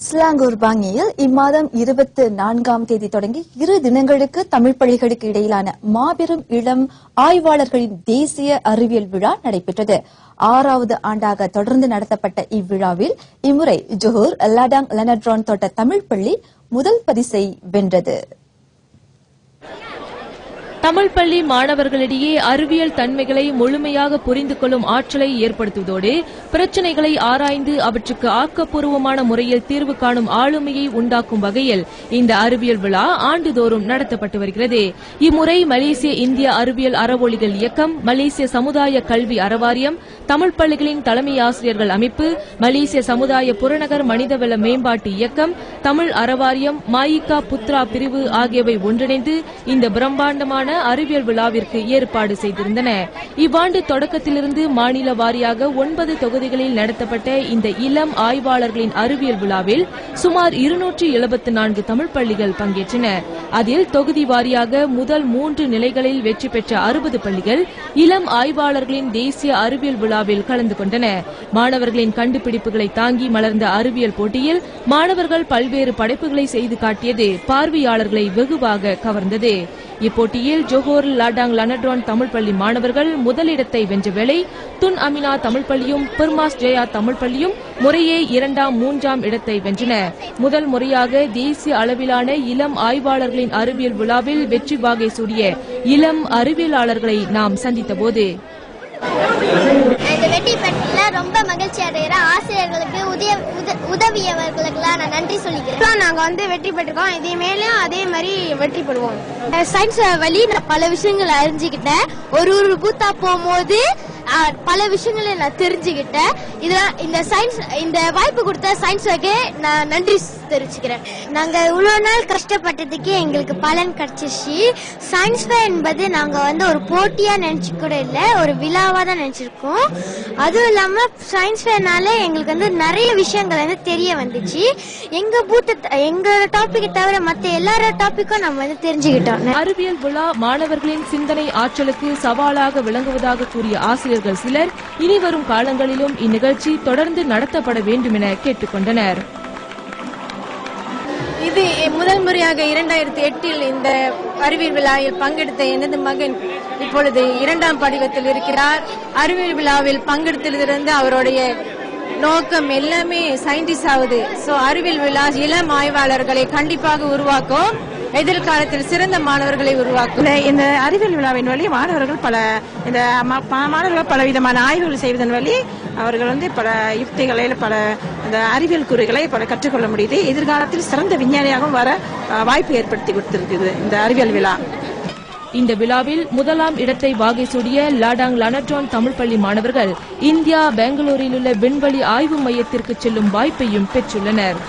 ஸ்லாங்கூர் பாங்கியில் இம்மாதம் 24ஆம் தேதி தொடங்கி 2 தினங்களுக்கு தமிழ் பள்ளிகளுக்கு இடையிலான மாபெரும் இளம் ஆய்வாளர்களின் தேசிய அறிவியல் விழா நடைபெற்றது. 6வது ஆண்டாக தொடர்ந்து நடத்தப்பட்ட இவ்விழாவில் இம்முறை ஜொஹூர் லாடாங் லனட்ரான் தோட்ட தமிழ் பள்ளி முதல் பரிசை வென்றது. தமிழ் பள்ளி மாணவர்களிடையே அறிவியல் தன்மைகளை முழுமையாக புரிந்து கொள்ளும் ஆற்றலை ஏற்படுத்துவதோடு பிரச்சினைகளை ஆராய்ந்து அவற்றுக்கு ஆக்கப்பூர்வமான முறையில் தீர்வு காணும் ஆளுமையை உண்டாக்கும் வகையில் இந்த அறிவியல் விழா ஆண்டுதோறும் நடத்தப்பட்டு வருகிறது. இம்முறை மலேசிய இந்திய அறிவியல் அறவொளிகள் இயக்கம், மலேசிய சமுதாய கல்வி அறவாரியம், தமிழ் பள்ளிகளின் தலைமை ஆசிரியர்கள் அமைப்பு, மலேசிய சமுதாய புறநகர் மனிதவள மேம்பாட்டு இயக்கம், தமிழ் அறவாரியம், மாயிகா புத்ரா பிரிவு ஆகியவை ஒன்றிணைந்து இந்த பிரம்மாண்டமான அறிவியல் விழாவிற்கு ஏற்பாடு செய்திருந்தன. இவ்வாண்டு தொடக்கத்திலிருந்து மாநில வாரியாக 9 தொகுதிகளில் நடத்தப்பட்ட இந்த இளம் ஆய்வாளர்களின் அறிவியல் விழாவில் சுமார் 274 தமிழ் பள்ளிகள் பங்கேற்றன. அதில் தொகுதி வாரியாக முதல் 3 நிலைகளில் வெற்றி பெற்ற 60 பள்ளிகள் இளம் ஆய்வாளர்களின் தேசிய அறிவியல் விழாவில் கலந்து கொண்டன. மாணவர்களின் கண்டுபிடிப்புகளை தாங்கி மலர்ந்த அறிவியல் போட்டியில் மாணவர்கள் பல்வேறு படைப்புகளை செய்து காட்டியது பார்வையாளர்களை வெகுவாக கவர்ந்தது. இப்போட்டியில் ஜொஹோர் லாடாங் லனட்ரான் தமிழ் பள்ளி மாணவர்கள் முதலிடத்தை வென்ற வேளை துன் அமினா தமிழ் பள்ளியும் பெர்மாஸ் ஜெயா தமிழ் பள்ளியும் முறையே 2ஆம் 3ஆம் இடத்தை வென்றன. முதல் முறையாக தேசிய அளவிலான இளம் ஆய்வாளர்களின் அறிவியல் விழாவில் வெற்றி வாகை சூடிய இளம் அறிவியலாளர்களை நாம் சந்தித்தபோது இந்த வெற்றி பெற்றதுல ரொம்ப மகிழ்ச்சி அடைகிற ஆசிரியர்களுக்கு உதவியவர்களுக்கு நான் நன்றி சொல்லிக்கிறேன். நாங்க வெற்றி பெற்றிருக்கோம். இதே மேலும் அதே மாதிரி வெற்றி பெறுவோம். சயின்ஸ் வழி நான் பல விஷயங்களை அறிஞ்சுக்கிட்டேன். ஒரு பூத்தா போகும்போது பல விஷயங்களை நான் தெரிஞ்சுக்கிட்டேன். இந்த வாய்ப்பு கொடுத்த சயின்ஸ் வகை நான் நன்றி தெரிவிச்சுக்கிறேன். நாங்க இவ்வளவு நாள் கஷ்டப்பட்டதுக்கு எங்களுக்கு பலன் கிடைச்சிச்சு. சயின்ஸ் ஃபேர் என்பது நாங்க ஒரு போட்டியா நினைச்சு கூட இல்ல, ஒரு விழாவா தான் நினைச்சிருக்கோம். அதுவும் இல்லாம சயின்ஸ் ஃபேர்னால எங்களுக்கு நிறைய விஷயங்கள் தெரிய வந்துச்சு. எங்க டாபிக் தவிர மத்த எல்லார டாபிக்கும் நம்ம தெரிஞ்சுக்கிட்டோம். அறிவியல் விழா மாணவர்களின் சிந்தனை ஆற்றலுக்கு சவாலாக விளங்குவதாக கூறிய ஆசிரியர்கள் சிலர் இனி வரும் காலங்களிலும் இந்நிகழ்ச்சி தொடர்ந்து நடத்தப்பட வேண்டும் என கேட்டுக் கொண்டனர். இது முதல் முறையாக 2008 இந்த அறிவியல் விழாவில் பங்கெடுத்த எனது மகன் இப்பொழுது 2ஆம் படிவத்தில் இருக்கிறார். அறிவியல் விழாவில் பங்கெடுத்ததிலிருந்து அவருடைய நோக்கம் எல்லாமே சயின்டிஸ்ட் ஆகுது. அறிவியல் விழா இளம் ஆய்வாளர்களை கண்டிப்பாக உருவாக்கும், எதிர்காலத்தில் சிறந்த மாணவர்களை உருவாக்கும். இந்த அறிவியல் விழாவின் வழி மாணவர்கள் பல விதமான ஆய்வுகள் செய்வதன் வழி அவர்கள் பல யுக்திகளை பல அறிவியல் கூறுகளை பல கற்றுக்கொள்ள முடியுது. எதிர்காலத்தில் சிறந்த விஞ்ஞானியாகவும் வர வாய்ப்பு ஏற்படுத்தி கொடுத்திருக்குது இந்த அறிவியல் விழா. இந்த விழாவில் முதலாம் இடத்தை வாகை சூடிய லாடாங் லனட்ரான் தமிழ் பள்ளி மாணவர்கள் இந்தியா பெங்களூரில் உள்ள விண்வெளி ஆய்வு மையத்திற்கு செல்லும் வாய்ப்பையும் பெற்றுள்ளனர்.